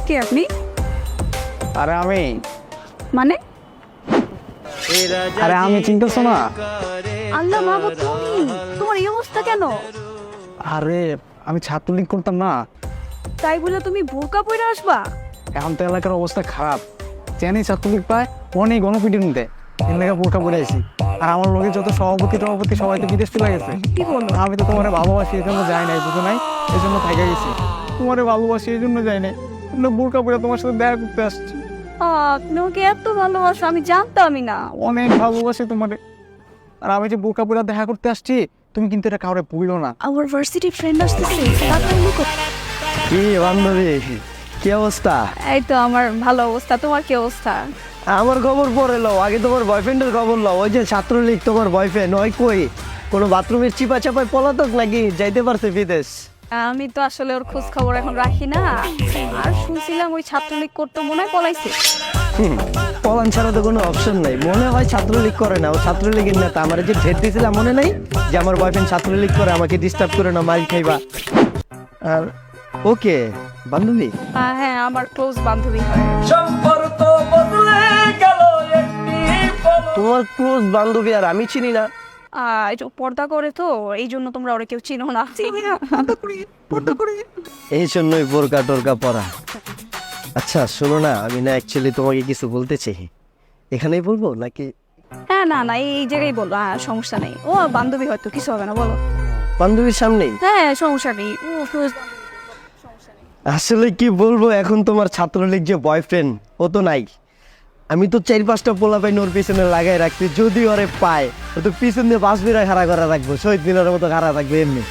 কে আপনি? আরে আমি মানে? আরে আমি চিনতেছো না? আল্লাহ মাহবুব, তুমি তোমার এই অবস্থা কেন? আরে আমি ছাত্রলীগ করতাম না, তাই বলে তুমি বোরকা পরে আসবা? এখন তো এলাকার অবস্থা খারাপ। চেনি ছাত্রলীগ পায় অনেক গণপিটির মধ্যে এর লেগে বোরকা পরে আইছি। আর আমার লোকের যত সভাপতি সবাই তো বিদেশ চলে গেছে। কি বলো? আমি তো তোমার ভালোবাসি এই জন্য যাই নাই, বুঝো নাই? এই জন্য থাইকা গেছি। তোমারে ভালোবাসি এই জন্য যাই নাই, বোরকা পরে তোমার সাথে দেখা করতে আসছি। তুমি ওকে এত ভালোবাসো, আমি জানতামই না। অনেক ভালোবাসি তোমারে। আর আমি যে বোরকা পরে দেখা করতে আসছি, তুমি কিন্তু এটা কাউরে বইলো না। আমার ভার্সিটি ফ্রেন্ড আসতেছে, তাড়াতাড়ি লুকো। কি বান্ধবী, কি অবস্থা? এই তো আমার ভালো অবস্থা, তোমার কি অবস্থা? আমার খবর পরে লও, আগে তোমার বয়ফ্রেন্ডের খবর লও। ওই যে ছাত্রলীগ তোমার বয়ফ্রেন্ড ওই কই? কোনো বাথরুমের চিপা চাপায় পলাতক নাকি যাইতে পারছে বিদেশ? আমি তো আসলে ওর খোঁজ খবর এখন রাখি না। আর শুনছিলাম ওই ছাত্রলীগ করতে মনে হয় পলাইছে। পলান ছাড়া তো কোনো অপশন নাই। মনে হয় ছাত্রলীগ করে না, ও ছাত্রলীগের নেতা। আমার যে ঢের দিয়েছিলাম মনে নাই যে আমার বয়ফ্রেন্ড ছাত্রলীগ করে, আমাকে ডিস্টার্ব করে না, মারি খাইবা। আর ওকে বান্ধবী, হ্যাঁ, আমার ক্লোজ বান্ধবী হয়। তোমার ক্লোজ বান্ধবী আর আমি চিনি না। একটু পর্দা করে তো, এই জন্য তোমরা ওরা কেউ চিনো না। এই জন্যই বোরকা টোরকা পরা। আচ্ছা শোনো না, আমি না অ্যাকচুয়ালি তোমাকে কিছু বলতে চাই। এখানেই বলবো নাকি? হ্যাঁ, না না, এই জায়গায় বলো, সমস্যা নেই। ও বান্ধবী হয়তো, কিছু হবে না, বলো। বান্ধবীর সামনেই? হ্যাঁ, সমস্যা নেই। ও close আসলে কি বলবো, এখন তোমার ছাত্রলীগ যে বয়ফ্রেন্ড ও তো নাই। আমি তো 4-5টা পোলা পাই ওর পিছনে লাগাই রাখছি, যদি ওরে পায় ও তো পিছন দিয়ে বাস বিরা খাড়া করা রাখবো, শহীদ মিনারের মতো খাড়া থাকবে এমনি।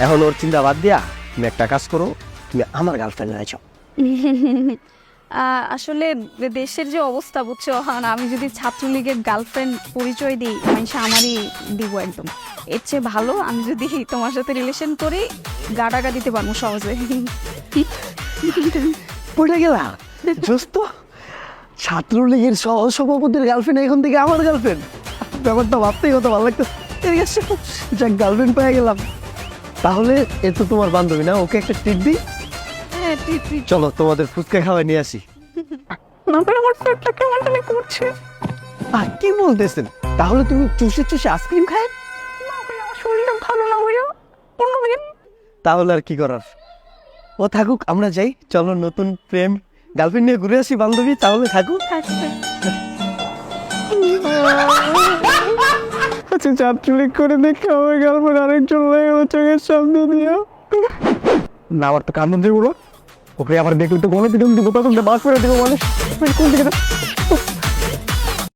এখন ওর চিন্তা বাদ দিয়া তুমি একটা কাজ করো, তুমি আমার গার্লফ্রেন্ড আছো। আসলে দেশের যে অবস্থা বুঝছো, আমি যদি ছাত্রলীগের গার্লফ্রেন্ড পরিচয় দিই, মানুষ আমারই দিব একদম। এর চেয়ে ভালো আমি যদি তোমার সাথে রিলেশন করি, গাডাগা দিতে পারবো সহজে। পড়ে গেলাম দোস্ত, ছাত্রলীগের সভাপতির গার্লফ্রেন্ড এখন থেকে আমার গার্লফ্রেন্ড। ব্যাপারটা ভাবতেই কত ভালো লাগতো। যাক, গার্লফ্রেন্ড পেয়ে গেলাম। তাহলে এ তো তোমার বান্ধবী না, ওকে একটা ট্রিট দিই। হ্যাঁ, ঠিক। চলো তোমাদের ফুচকা খাওয়াই নিয়ে আসি। আর কি বলতেছেন? তাহলে তুমি চুষে চুষে আইসক্রিম খায়? শরীরটা ভালো না ভাইয়া, অন্যদিন। তাহলে আর কি করার, ও থাকুক, আমরা যাই। চলো নতুন প্রেম গার্লফ্রেন্ড নিয়ে ঘুরে আসি বান্ধবী। তাহলে থাকুক। আচ্ছা, ছাত্রলীগ করে দেখে আমার গার্লফ্রেন্ড আরেকজন লেগে গেল চোখের সামনে দিয়ে। না, আমার তো কান্দন দিয়ে উড়ো। ওকে আবার দেখলে তো গণে দিলাম, দিব তখন বাস করে দিব। মানে কোন দিকে